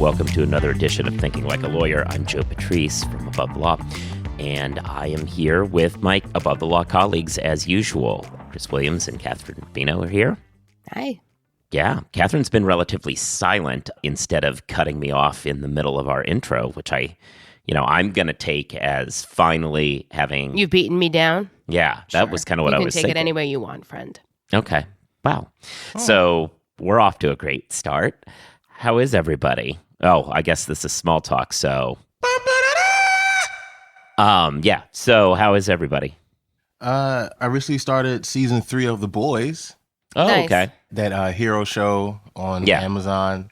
Welcome to another edition of Thinking Like a Lawyer. I'm Joe Patrice from Above the Law, and I am here with my Above the Law colleagues as usual. Chris Williams and Kathryn Rubino are here. Hi. Yeah, Kathryn's been relatively silent instead of cutting me off in the middle of our intro, which I'm going to take as finally having... You've beaten me down? Yeah, that was kind of what I was thinking. You can take it any way you want, friend. Okay. Wow. So we're off to a great start. How is everybody? Oh, I guess this is small talk, so... Yeah. So how is everybody? I recently started season 3 of The Boys. Oh, Nice. okay. That hero show on Amazon.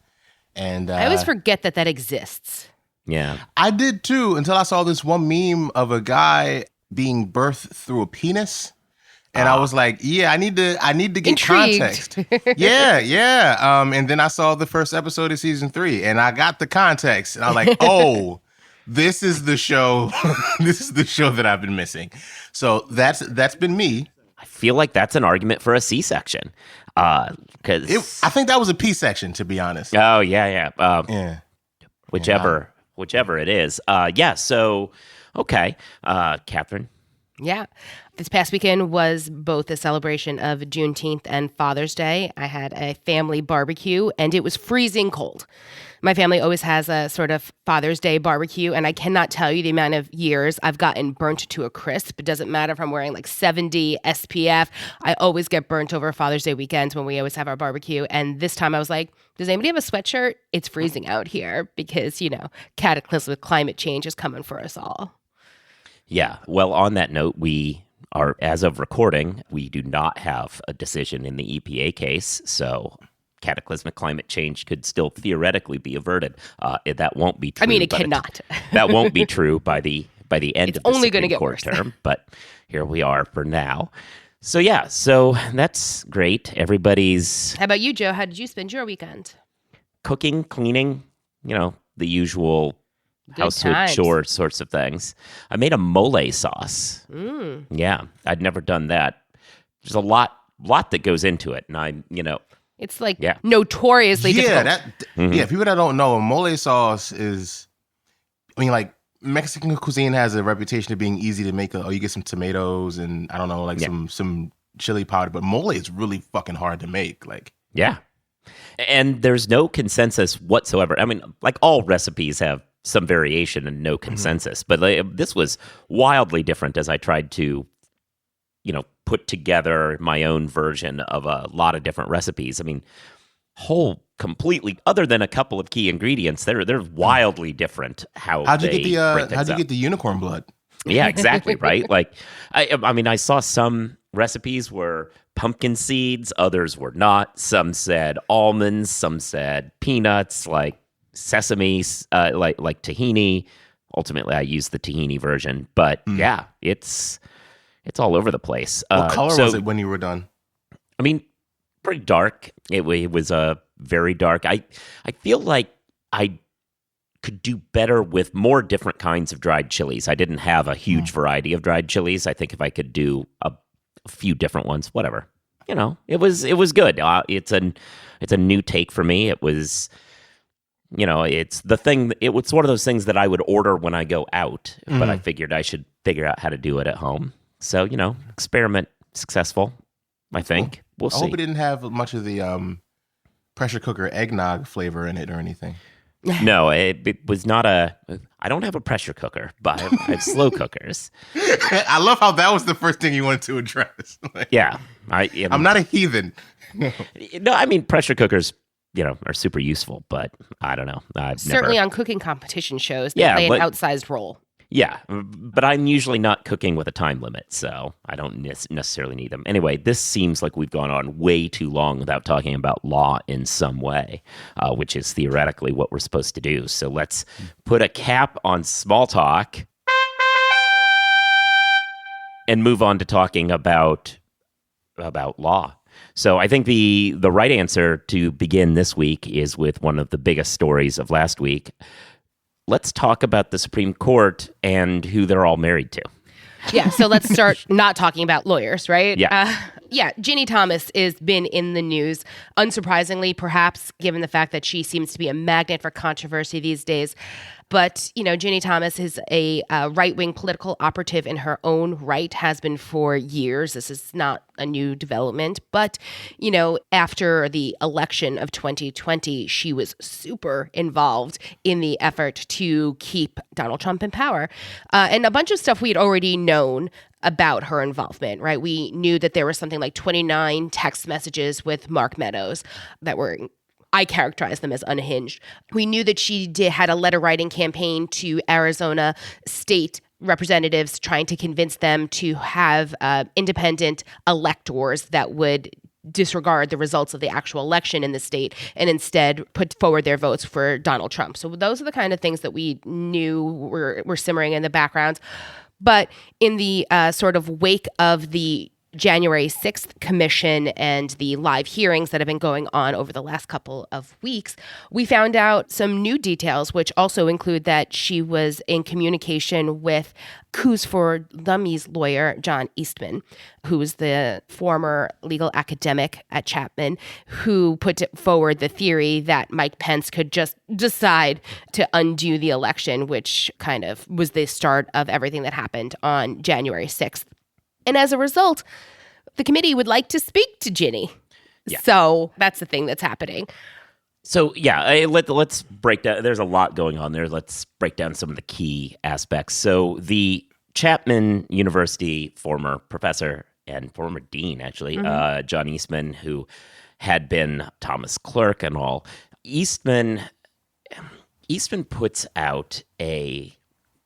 And I always forget that exists. Yeah. I did too, until I saw this one meme of a guy being birthed through a penis. And I was like, yeah, I need to get Intrigued. context. Yeah. And then I saw the first episode of season 3 and I got the context. And I was like, oh, this is the show. This is the show that I've been missing. So that's been me. I feel like that's an argument for a C-section. I think that was a P section, to be honest. Oh, yeah. Yeah. Whichever it is. So, okay. Kathryn? Yeah. This past weekend was both a celebration of Juneteenth and Father's Day. I had a family barbecue, and it was freezing cold. My family always has a sort of Father's Day barbecue, and I cannot tell you the amount of years I've gotten burnt to a crisp. It doesn't matter if I'm wearing like 70 SPF. I always get burnt over Father's Day weekends when we always have our barbecue. And this time I was like, does anybody have a sweatshirt? It's freezing out here because, cataclysmic climate change is coming for us all. Yeah. Well, on that note, we are, as of recording, we do not have a decision in the EPA case, so cataclysmic climate change could still theoretically be averted. That won't be true. I mean, it cannot. That won't be true by the end of the only going to Supreme get Court worse. term, but here we are for now. So that's great. Everybody's How about you, Joe? How did you spend your weekend? cooking, cleaning, the usual Good household times. chore sorts of things. I made a mole sauce. Mm. Yeah, I'd never done that. There's a lot that goes into it, and It's like Yeah. notoriously difficult. People that don't know, mole sauce is, like Mexican cuisine has a reputation of being easy to make. You get some tomatoes and I don't know, some chili powder, but mole is really fucking hard to make. Yeah. And there's no consensus whatsoever. I mean, like all recipes have some variation and no consensus, but this was wildly different as I tried to, put together my own version of a lot of different recipes. I mean, completely, other than a couple of key ingredients, they're wildly different. How'd you get the unicorn blood? Yeah, exactly. Right. Like, I saw some recipes were pumpkin seeds, others were not. Some said almonds, some said peanuts, like sesame, like tahini. Ultimately, I used the tahini version, but yeah, it's all over the place. What color was it when you were done? I mean, pretty dark. It was very dark. I feel like I could do better with more different kinds of dried chilies. I didn't have a huge variety of dried chilies. I think if I could do a few different ones, whatever. It was good. It's a new take for me. It was, it's the thing. It was one of those things that I would order when I go out, but I figured I should figure out how to do it at home. So, experiment successful, I think. We'll see. I hope it didn't have much of the pressure cooker eggnog flavor in it or anything. No, it was not I don't have a pressure cooker, but I have slow cookers. I love how that was the first thing you wanted to address. Yeah. I'm not a heathen. No, I mean, pressure cookers, are super useful, but I don't know. Certainly on cooking competition shows, they play an outsized role. Yeah, but I'm usually not cooking with a time limit, so I don't necessarily need them. Anyway, this seems like we've gone on way too long without talking about law in some way, which is theoretically what we're supposed to do. So let's put a cap on small talk and move on to talking about law. So I think the right answer to begin this week is with one of the biggest stories of last week. Let's talk about the Supreme Court and who they're all married to. Yeah, so let's start not talking about lawyers, right? Yeah. Ginni Thomas has been in the news, unsurprisingly, perhaps, given the fact that she seems to be a magnet for controversy these days. But, Ginni Thomas is a right-wing political operative in her own right, has been for years. This is not a new development. But, after the election of 2020, she was super involved in the effort to keep Donald Trump in power. And a bunch of stuff we had already known about her involvement, right? We knew that there was something like 29 text messages with Mark Meadows that were, I characterize them as unhinged. We knew that she had a letter writing campaign to Arizona state representatives trying to convince them to have independent electors that would disregard the results of the actual election in the state and instead put forward their votes for Donald Trump. So those are the kind of things that we knew were simmering in the background. But in the sort of wake of the January 6th commission and the live hearings that have been going on over the last couple of weeks, we found out some new details, which also include that she was in communication with Coups for Dummies lawyer, John Eastman, who was the former legal academic at Chapman, who put forward the theory that Mike Pence could just decide to undo the election, which kind of was the start of everything that happened on January 6th. And as a result, the committee would like to speak to Ginni. Yeah. So that's the thing that's happening. So, let's break down. There's a lot going on there. Let's break down some of the key aspects. So the Chapman University former professor and former dean, actually, John Eastman, who had been Thomas' clerk and all, Eastman puts out a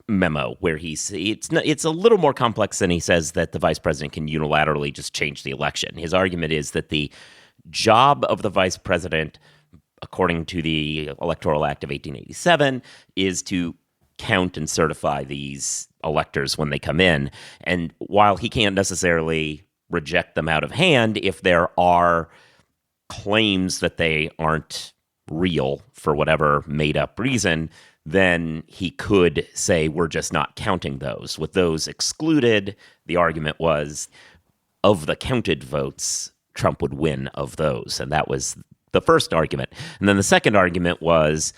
memo where it's a little more complex than he says that the vice president can unilaterally just change the election. His argument is that the job of the vice president, according to the Electoral Act of 1887, is to count and certify these electors when they come in. And while he can't necessarily reject them out of hand, if there are claims that they aren't real for whatever made-up reason, then he could say, we're just not counting those. With those excluded, the argument was, of the counted votes, Trump would win of those. And that was the first argument. And then the second argument was,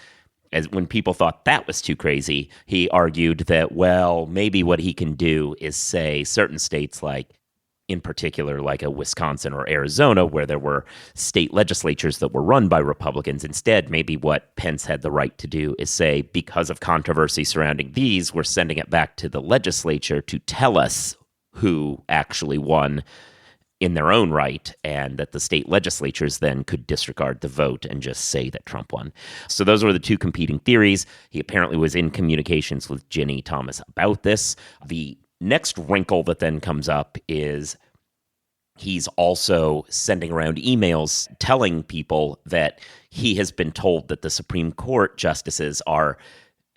as when people thought that was too crazy, he argued that, well, maybe what he can do is say certain states, like in particular, like a Wisconsin or Arizona, where there were state legislatures that were run by Republicans. Instead, maybe what Pence had the right to do is say, because of controversy surrounding these, we're sending it back to the legislature to tell us who actually won in their own right, and that the state legislatures then could disregard the vote and just say that Trump won. So those were the two competing theories. He apparently was in communications with Ginni Thomas about this. The next wrinkle that then comes up is he's also sending around emails telling people that he has been told that the Supreme Court justices are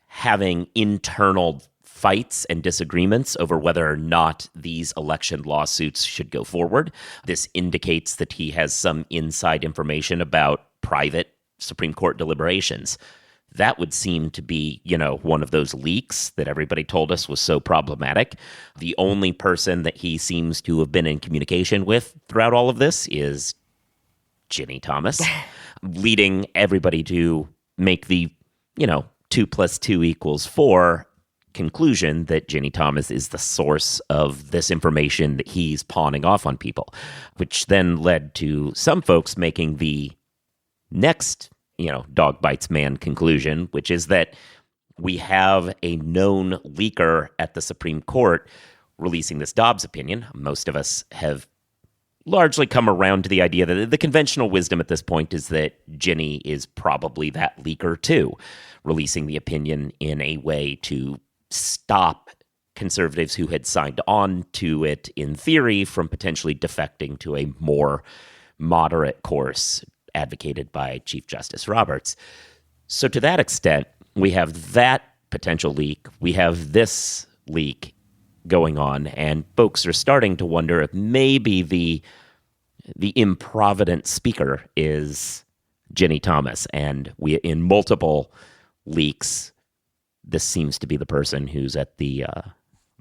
having internal fights and disagreements over whether or not these election lawsuits should go forward. This indicates that he has some inside information about private Supreme Court deliberations. That would seem to be, one of those leaks that everybody told us was so problematic. The only person that he seems to have been in communication with throughout all of this is Ginni Thomas, leading everybody to make the, 2 + 2 = 4 conclusion that Ginni Thomas is the source of this information that he's pawning off on people, which then led to some folks making the next dog bites man conclusion, which is that we have a known leaker at the Supreme Court releasing this Dobbs opinion. Most of us have largely come around to the idea that the conventional wisdom at this point is that Ginni is probably that leaker too, releasing the opinion in a way to stop conservatives who had signed on to it in theory from potentially defecting to a more moderate course advocated by Chief Justice Roberts. So to that extent, we have that potential leak. We have this leak going on, and folks are starting to wonder if maybe the improvident speaker is Ginni Thomas. And we, in multiple leaks, this seems to be the person who's at the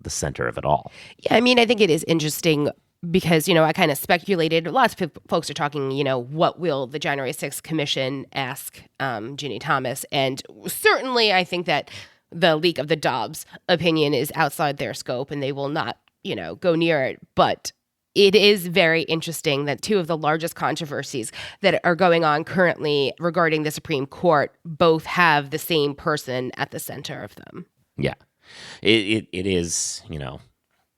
the center of it all. Yeah, I mean, I think it is interesting because, I kind of speculated. Lots of folks are talking, what will the January 6th Commission ask Ginni Thomas? And certainly I think that the leak of the Dobbs opinion is outside their scope and they will not, go near it. But it is very interesting that two of the largest controversies that are going on currently regarding the Supreme Court both have the same person at the center of them. Yeah. It is,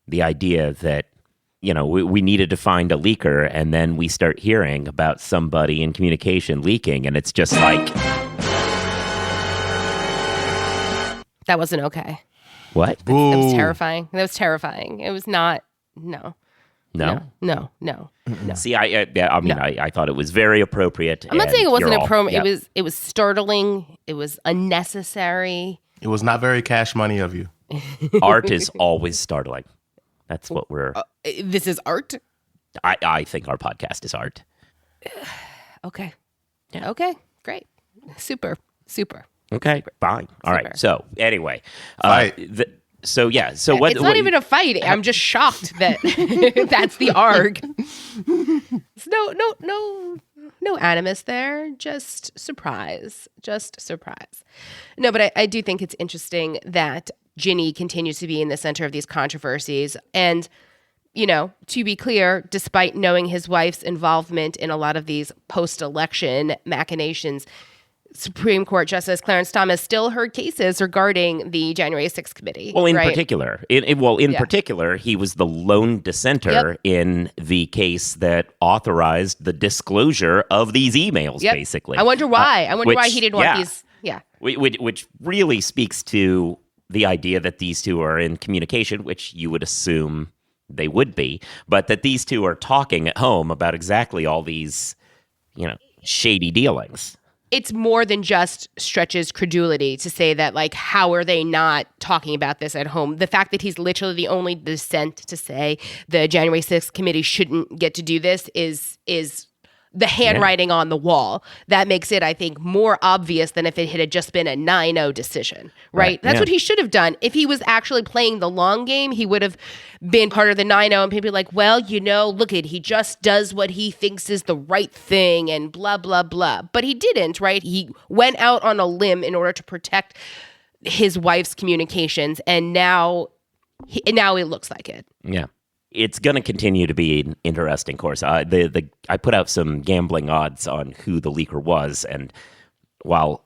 the idea that, we needed to find a leaker, and then we start hearing about somebody in communication leaking, and it's just like... That wasn't okay. What? That was terrifying. That was terrifying. It was not... No. No? No. See, I thought it was very appropriate. I'm not saying it wasn't appropriate. Yeah. It was startling. It was unnecessary. It was not very cash money of you. Art is always startling. That's what we're... This is art? I think our podcast is art. Okay. Yeah. Okay, great. Super. Okay, fine. All right. So, anyway. Fight. So what... It's not even a fight. I'm just shocked that that's the arg. No animus there. Just surprise. No, but I do think it's interesting that Ginni continues to be in the center of these controversies. And, to be clear, despite knowing his wife's involvement in a lot of these post-election machinations, Supreme Court Justice Clarence Thomas still heard cases regarding the January 6th committee. Well, in right? particular, particular, he was the lone dissenter in the case that authorized the disclosure of these emails, basically. I wonder why. Why he didn't want these. Yeah. Which really speaks to the idea that these two are in communication, which you would assume they would be, but that these two are talking at home about exactly all these, shady dealings. It's more than just stretches credulity to say that, like, how are they not talking about this at home? The fact that he's literally the only dissent to say the January 6th committee shouldn't get to do this is the handwriting on the wall. That makes it, I think, more obvious than if it had just been a 9-0 decision, right? That's what he should have done. If he was actually playing the long game, he would have been part of the 9-0 and people be like, well, look he just does what he thinks is the right thing and blah, blah, blah. But he didn't, right? He went out on a limb in order to protect his wife's communications, and now it looks like it. Yeah. It's going to continue to be an interesting course. I put out some gambling odds on who the leaker was, and while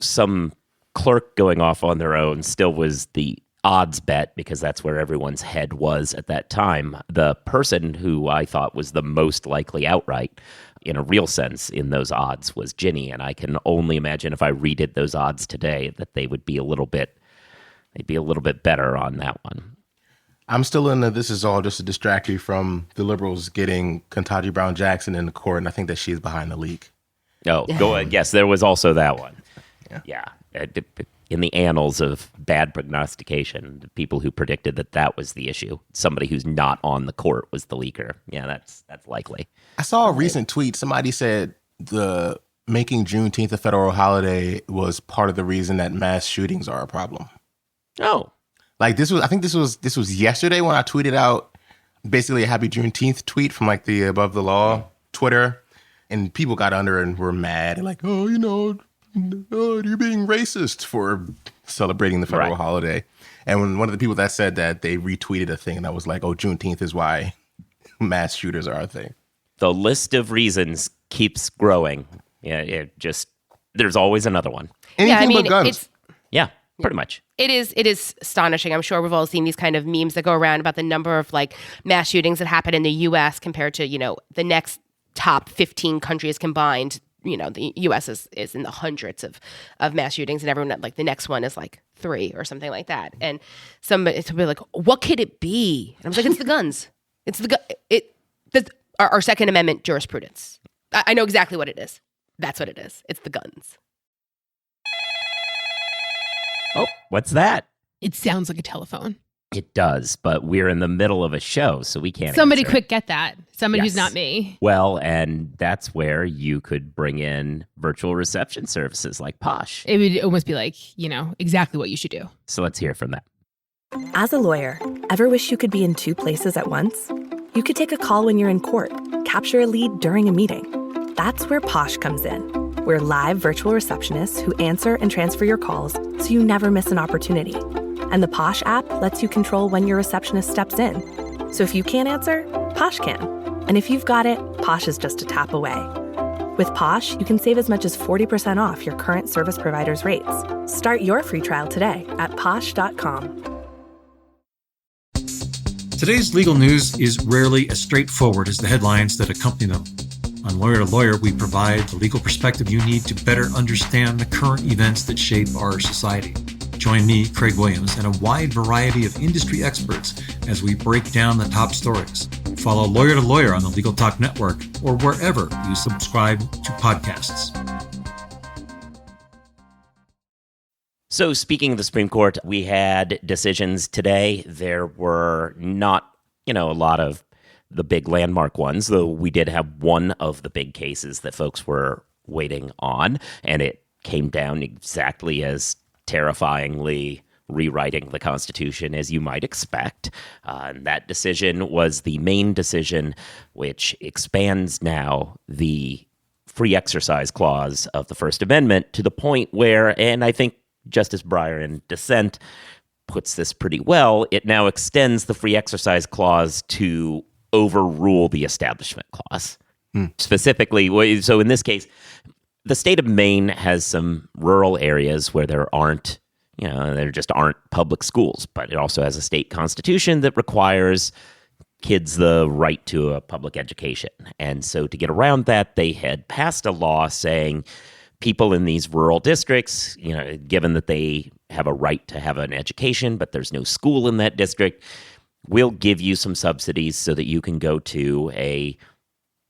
some clerk going off on their own still was the odds bet because that's where everyone's head was at that time, the person who I thought was the most likely outright in a real sense in those odds was Ginni, and I can only imagine if I redid those odds today that they'd be a little bit better on that one. I'm still in this is all just to distract you from the liberals getting Ketanji Brown Jackson in the court, and I think that she's behind the leak. Oh, go ahead. Yes, there was also that one. Yeah. In the annals of bad prognostication, the people who predicted that was the issue, somebody who's not on the court was the leaker. Yeah, that's likely. I saw a recent tweet. Somebody said the making Juneteenth a federal holiday was part of the reason that mass shootings are a problem. Oh. Like this was yesterday when I tweeted out basically a happy Juneteenth tweet from like the Above the Law Twitter, and people got under and were mad like, oh, you're being racist for celebrating the federal holiday. And when one of the people that said that, they retweeted a thing and I was like, oh, Juneteenth is why mass shooters are a thing. The list of reasons keeps growing. Yeah, there's always another one. Anything but guns. Pretty much. It is astonishing. I'm sure we've all seen these kind of memes that go around about the number of like mass shootings that happen in the U.S. compared to, the next top 15 countries combined. The U.S. is in the hundreds of mass shootings, and everyone like the next one is like 3 or something like that. And somebody to be like, what could it be? And I was like, it's the guns. It's our Second Amendment jurisprudence. I know exactly what it is. That's what it is. It's the guns. Oh, what's that? It sounds like a telephone. It does, but we're in the middle of a show, so we can't Somebody answer. quick get that. Somebody who's not me. Well, and that's where you could bring in virtual reception services like Posh. It would almost be like, exactly what you should do. So let's hear from them. As a lawyer, ever wish you could be in two places at once? You could take a call when you're in court, capture a lead during a meeting. That's where Posh comes in. We're live virtual receptionists who answer and transfer your calls so you never miss an opportunity. And the Posh app lets you control when your receptionist steps in. So if you can't answer, Posh can. And if you've got it, Posh is just a tap away. With Posh, you can save as much as 40% off your current service provider's rates. Start your free trial today at posh.com. Today's legal news is rarely as straightforward as the headlines that accompany them. On Lawyer to Lawyer, we provide the legal perspective you need to better understand the current events that shape our society. Join me, Craig Williams, and a wide variety of industry experts as we break down the top stories. Follow Lawyer to Lawyer on the Legal Talk Network or wherever you subscribe to podcasts. So speaking of the Supreme Court, we had decisions today. There were not, a lot of the big landmark ones, though we did have one of the big cases that folks were waiting on, and it came down exactly as terrifyingly rewriting the Constitution as you might expect. And that decision was the Maine decision, which expands now the free exercise clause of the First Amendment to the point where, and I think Justice Breyer in dissent puts this pretty well, it now extends the free exercise clause to overrule the Establishment Clause. Specifically, so in this case, the state of Maine has some rural areas where there just aren't public schools, but it also has a state constitution that requires kids the right to a public education. And so to get around that, they had passed a law saying people in these rural districts, given that they have a right to have an education, but there's no school in that district, we'll give you some subsidies so that you can go to a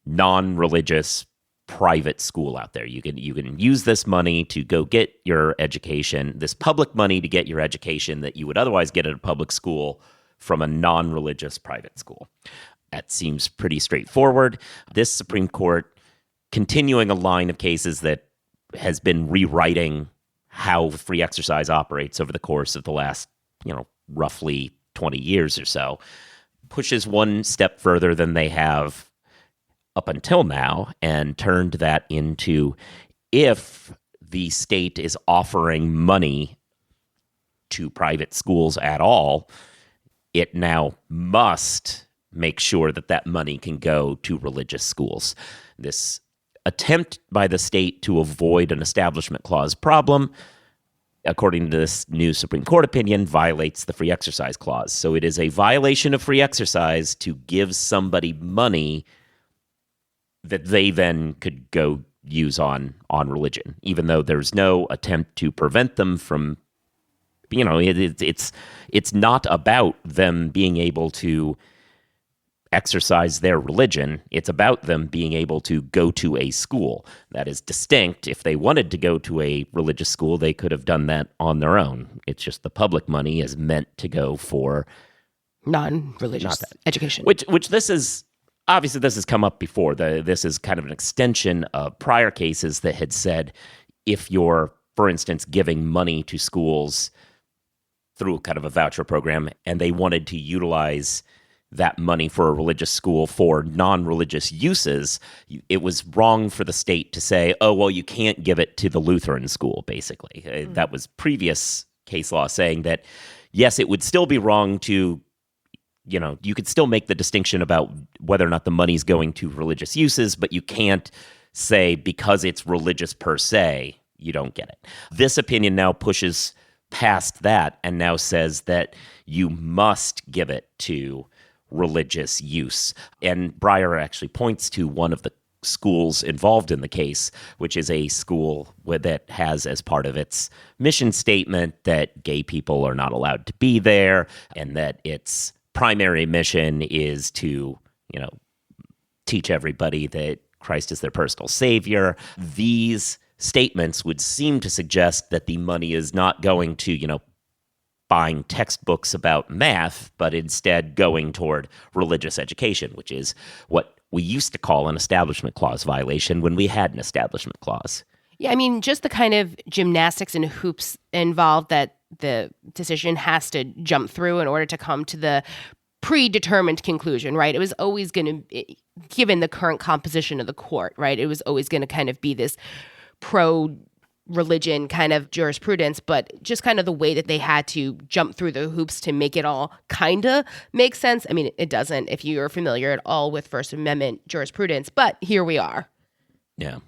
non-religious private school out there. You can use this money to go get your education, this public money to get your education that you would otherwise get at a public school from a non-religious private school. That seems pretty straightforward. This Supreme Court, continuing a line of cases that has been rewriting how free exercise operates over the course of the last, roughly 20 years or so, pushes one step further than they have up until now and turned that into, if the state is offering money to private schools at all, it now must make sure that that money can go to religious schools. This attempt by the state to avoid an Establishment Clause problem, according to this new Supreme Court opinion, violates the Free Exercise Clause. So it is a violation of free exercise to give somebody money that they then could go use on religion, even though there's no attempt to prevent them from, it's not about them being able to exercise their religion. It's about them being able to go to a school. That is distinct. If they wanted to go to a religious school, they could have done that on their own. It's just the public money is meant to go for non-religious education. Which this is, obviously this has come up before. This is kind of an extension of prior cases that had said, if you're, for instance, giving money to schools through kind of a voucher program, and they wanted to utilize that money for a religious school for non-religious uses, it was wrong for the state to say, oh, well, you can't give it to the Lutheran school, basically. Mm-hmm. That was previous case law saying that, yes, it would still be wrong to, you could still make the distinction about whether or not the money's going to religious uses, but you can't say because it's religious per se, you don't get it. This opinion now pushes past that and now says that you must give it to religious use. And Breyer actually points to one of the schools involved in the case, which is a school that has as part of its mission statement that gay people are not allowed to be there, and that its primary mission is to, teach everybody that Christ is their personal savior. These statements would seem to suggest that the money is not going to, buying textbooks about math, but instead going toward religious education, which is what we used to call an Establishment Clause violation when we had an Establishment Clause. Yeah, I mean, just the kind of gymnastics and hoops involved that the decision has to jump through in order to come to the predetermined conclusion, right? It was always going to, given the current composition of the court, right? It was always going to kind of be this pro-religion kind of jurisprudence, but just kind of the way that they had to jump through the hoops to make it all kind of make sense. I mean, it doesn't if you're familiar at all with First Amendment jurisprudence, but here we are. Yeah.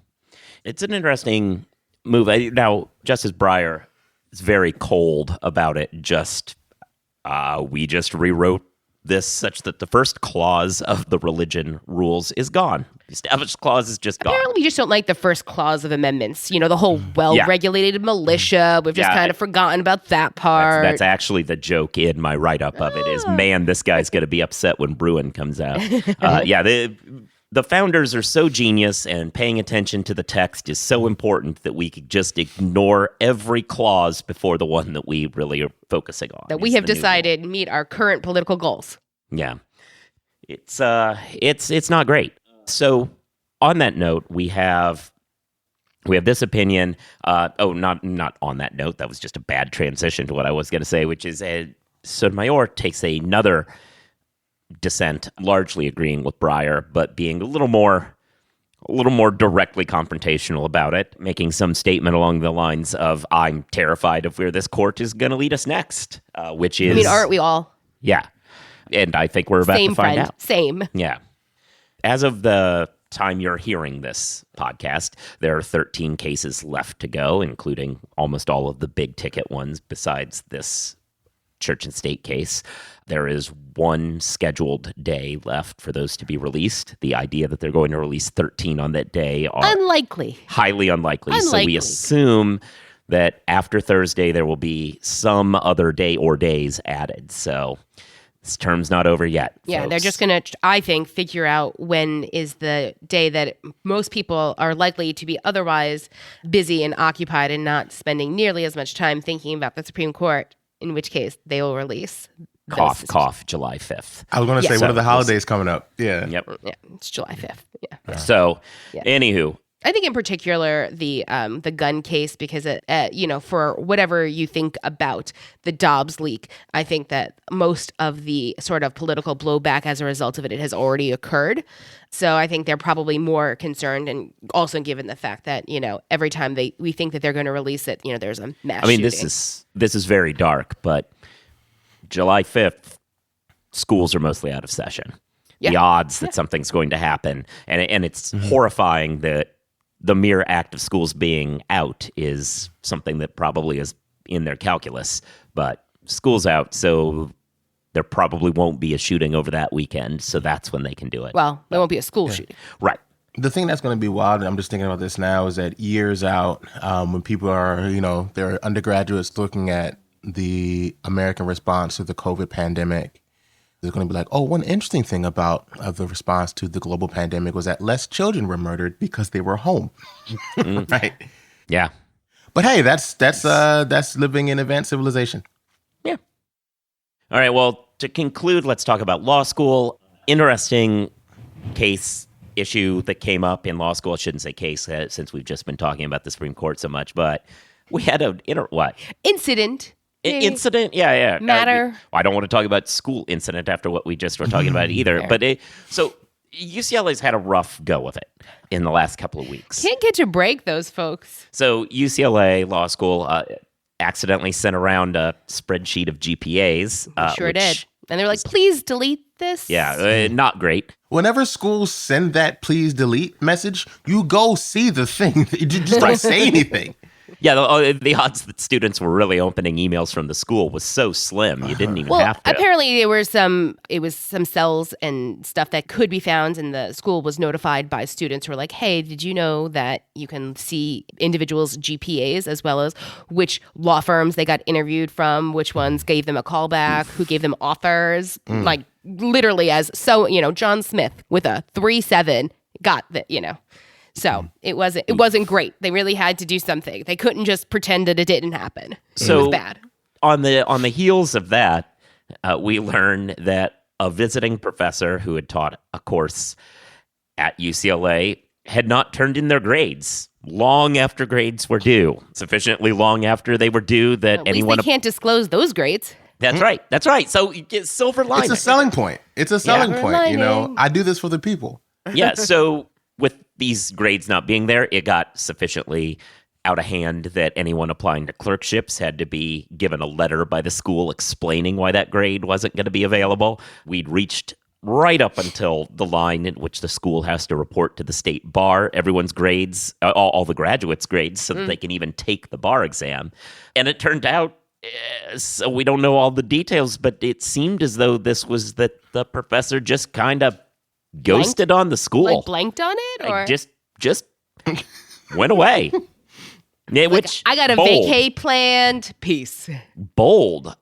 It's an interesting move. Now, Justice Breyer is very cold about it. We just rewrote this such that the first clause of the religion rules is gone. The established clause is just gone. Apparently, we just don't like the first clause of amendments. You know, the whole well-regulated militia. We've just kind of forgotten about that part. That's actually the joke in my write-up of it is, man, this guy's going to be upset when Bruin comes out. The founders are so genius, and paying attention to the text is so important that we could just ignore every clause before the one that we really are focusing on. That we have decided meet our current political goals. Yeah. It's not great. So on that note, we have this opinion. Not on that note. That was just a bad transition to what I was going to say, which is Sotomayor takes another dissent, largely agreeing with Breyer, but being a little more directly confrontational about it, making some statement along the lines of, I'm terrified of where this court is going to lead us next, which is... I mean, aren't we all? Yeah. And I think we're about to find out. Same. Yeah. As of the time you're hearing this podcast, there are 13 cases left to go, including almost all of the big ticket ones besides this church and state case. There is one scheduled day left for those to be released. The idea that they're going to release 13 on that day are highly unlikely. So we assume that after Thursday, there will be some other day or days added. So this term's not over yet. Yeah, folks. they're just going to, I think, figure out when is the day that most people are likely to be otherwise busy and occupied and not spending nearly as much time thinking about the Supreme Court, in which case they will release. Cough, July 5th. I was going to say, what are the holidays coming up? Yeah. Yep. Yeah, it's July 5th. Yeah. So, anywho. I think in particular the gun case, because for whatever you think about the Dobbs leak, I think that most of the sort of political blowback as a result of it has already occurred. So I think they're probably more concerned, and also given the fact that every time we think that they're going to release it, there's a mass shooting. This is very dark, but July 5th, schools are mostly out of session. Yeah. The odds that something's going to happen, and it's horrifying that the mere act of schools being out is something that probably is in their calculus, but school's out, so there probably won't be a shooting over that weekend, so that's when they can do it. Well, there won't be a school shooting. Right. The thing that's going to be wild, and I'm just thinking about this now, is that years out, when people are, they're undergraduates looking at the American response to the COVID pandemic, they're going to be like, oh, one interesting thing about the response to the global pandemic was that less children were murdered because they were home. Right? Yeah. But hey, that's living in advanced civilization. Yeah. All right. Well, to conclude, let's talk about law school. Interesting issue that came up in law school. I shouldn't say case since we've just been talking about the Supreme Court so much, but we had incident. Incident, yeah. Matter. I don't want to talk about school incident after what we just were talking about either. But so UCLA's had a rough go of it in the last couple of weeks. Can't get to break those folks. So UCLA Law School accidentally sent around a spreadsheet of GPAs. Sure did. And they're like, please delete this. Yeah, not great. Whenever schools send that please delete message, you go see the thing. You just don't say anything. Yeah, the odds that students were really opening emails from the school was so slim, you didn't even have to. Apparently it was some cells and stuff that could be found, and the school was notified by students who were like, hey, did you know that you can see individuals' GPAs as well as which law firms they got interviewed from, which ones gave them a callback, who gave them offers, like literally John Smith with a 3.7 got that, So it wasn't great. They really had to do something. They couldn't just pretend that it didn't happen. So it was bad. On the heels of that, we learned that a visiting professor who had taught a course at UCLA had not turned in their grades long after grades were due, sufficiently long after they were due that anyone... They can't disclose those grades. That's right. That's right. So you get silver lining. It's a selling point. It's a selling point, you know. I do this for the people. Yeah, so with these grades not being there, it got sufficiently out of hand that anyone applying to clerkships had to be given a letter by the school explaining why that grade wasn't going to be available. We'd reached right up until the line in which the school has to report to the state bar everyone's grades, all the graduates' grades, so that they can even take the bar exam. And it turned out, so we don't know all the details, but it seemed as though this was that the professor just kind of ghosted on the school. Like blanked on it? Or just went away. Yeah, which I got a vacay planned. Peace. Bold.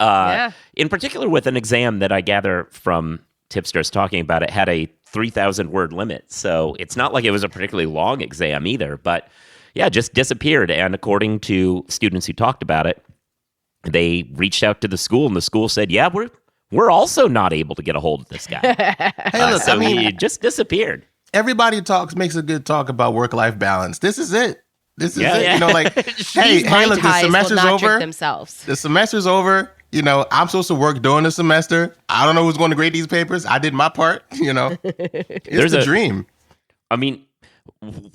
In particular with an exam that I gather from tipsters talking about it had a 3,000 word limit. So it's not like it was a particularly long exam either, but yeah, just disappeared. And according to students who talked about it, they reached out to the school and the school said, yeah, we're also not able to get a hold of this guy. Hey, look, so he just disappeared. Everybody makes a good talk about work-life balance. This is it. This is it. You know, like, hey, look, the semester's over. The semester's over. You know, I'm supposed to work during the semester. I don't know who's going to grade these papers. I did my part, you know. It's a dream. I mean,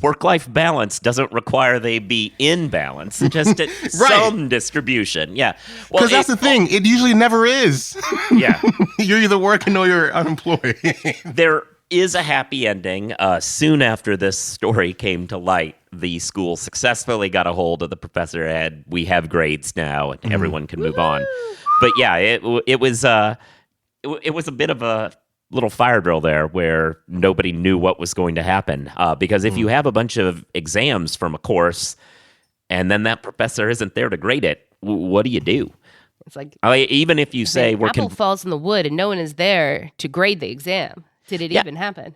work-life balance doesn't require they be in balance. Just some distribution. Yeah. Because that's the thing. It usually never is. Yeah. You're either working or you're unemployed. There is a happy ending. Soon after this story came to light, the school successfully got a hold of the professor and we have grades now and everyone can move on. But yeah, it was a bit of a little fire drill there where nobody knew what was going to happen. Because if you have a bunch of exams from a course and then that professor isn't there to grade it, what do you do? It's like, even if you say apple falls in the wood and no one is there to grade the exam. Did it even happen?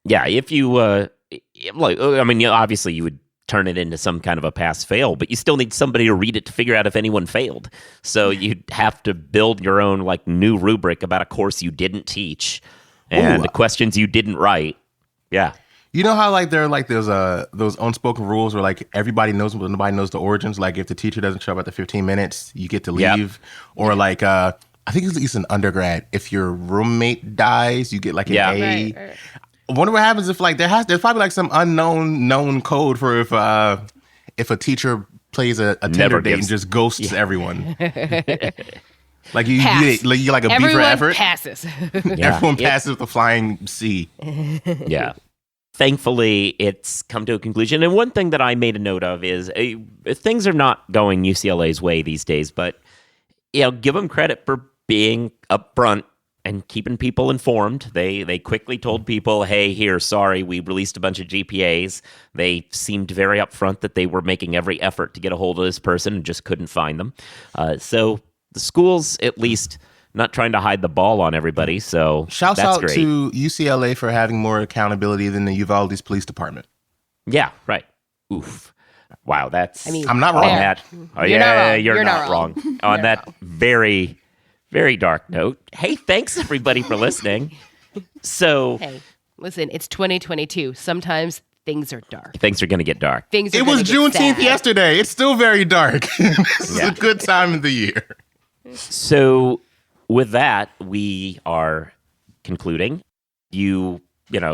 Yeah, if you obviously you would turn it into some kind of a pass-fail, but you still need somebody to read it to figure out if anyone failed. So you'd have to build your own new rubric about a course you didn't teach and the questions you didn't write. Yeah. You know how there are those unspoken rules where everybody knows but nobody knows the origins? Like if the teacher doesn't show up after 15 minutes, you get to leave. Or I think it's an undergrad. If your roommate dies, you get an A. Right. I wonder what happens if there's probably some unknown known code for if a teacher plays a Tinder date and just ghosts everyone. You get a B for effort. Passes. Everyone passes with a flying C. Yeah. Thankfully, it's come to a conclusion. And one thing that I made a note of is things are not going UCLA's way these days, but give them credit for being upfront and keeping people informed. They quickly told people, hey, sorry, we released a bunch of GPAs. They seemed very upfront that they were making every effort to get a hold of this person and just couldn't find them. So the school's at least not trying to hide the ball on everybody. So shouts that's out great. To UCLA for having more accountability than the Uvalde's police department. Yeah, right. Oof. Wow, I'm not wrong. That. Oh, you're not wrong. On that very, very dark note. Hey, thanks everybody for listening. So, hey, listen, it's 2022. Sometimes things are dark. Things are going to get dark. It was Juneteenth yesterday. It's still very dark. This is a good time of the year. So, with that, we are concluding. You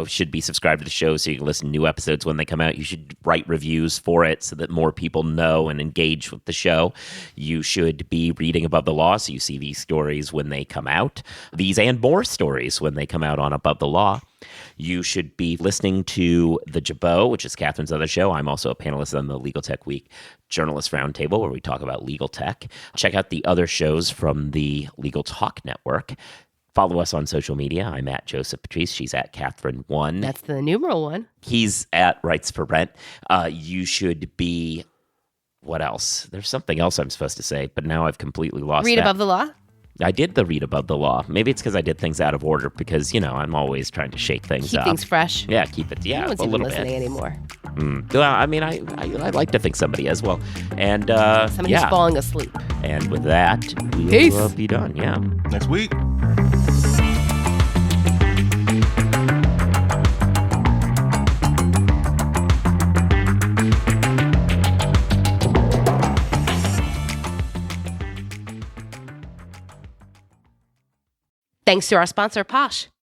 should be subscribed to the show so you can listen to new episodes when they come out. You should write reviews for it so that more people know and engage with the show. You should be reading Above the Law so you see these stories when they come out. These and more stories when they come out on Above the Law. You should be listening to The Jabot, which is Kathryn's other show. I'm also a panelist on the Legal Tech Week Journalist Roundtable, where we talk about legal tech. Check out the other shows from the Legal Talk Network. Follow us on social media. I'm at Joseph Patrice. She's at Kathryn1. That's the numeral one. He's at Rights for Rent. You should be... What else? There's something else I'm supposed to say, but now I've completely lost Read that. Above the Law? I did the Read Above the Law. Maybe it's because I did things out of order because, I'm always trying to shake things up. Keep things fresh. Yeah, keep it. Yeah, no one's a little even listening bit. Anymore. Well, I mean, I like to think somebody as well. And somebody's falling asleep. And with that, we'll be done. Yeah. Next week. Thanks to our sponsor, Posh.